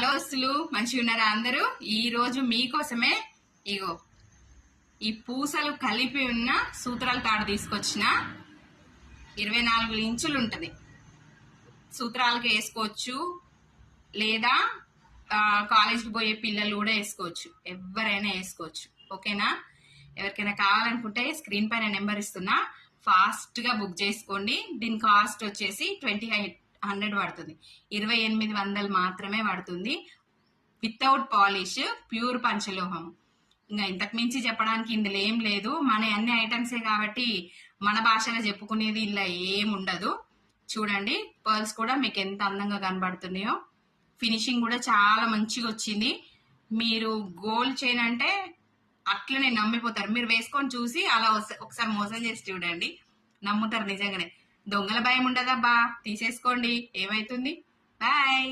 హలోస్లు మంచిగా ఉన్నారా అందరూ? ఈ రోజు మీకోసమే ఇగో ఈ పూసలు కలిపి ఉన్న సూత్రాల తాడు తీసుకొచ్చిన. 24 ఇంచులు ఉంటది. సూత్రాలకు వేసుకోవచ్చు, లేదా కాలేజ్కి పోయే పిల్లలు కూడా వేసుకోవచ్చు, ఎవరైనా వేసుకోవచ్చు. ఓకేనా? ఎవరికైనా కావాలనుకుంటే స్క్రీన్ పైన నెంబర్ ఇస్తున్నా, ఫాస్ట్ గా బుక్ చేసుకోండి. దీని కాస్ట్ వచ్చేసి 2800 పడుతుంది. 2800 మాత్రమే పడుతుంది. వితౌట్ పాలిష్, ప్యూర్ పంచలోహం. ఇంకా ఇంతకు మించి చెప్పడానికి ఇందులో ఏం లేదు. మన అన్ని ఐటమ్సే కాబట్టి మన భాషలో చెప్పుకునేది ఇలా ఏం ఉండదు. చూడండి, పర్ల్స్ కూడా మీకు ఎంత అందంగా కనబడుతున్నాయో. ఫినిషింగ్ కూడా చాలా మంచిగా వచ్చింది. మీరు గోల్డ్ చైన్ అంటే అట్లనే నమ్మిపోతారు. మీరు వేసుకొని చూసి అలా ఒకసారి మోసం చేసి చూడండి, నమ్ముతారు నిజంగానే. దొంగల భయం ఉండదబ్బా, తీసేసుకోండి, ఏమైతుంది. బాయ్.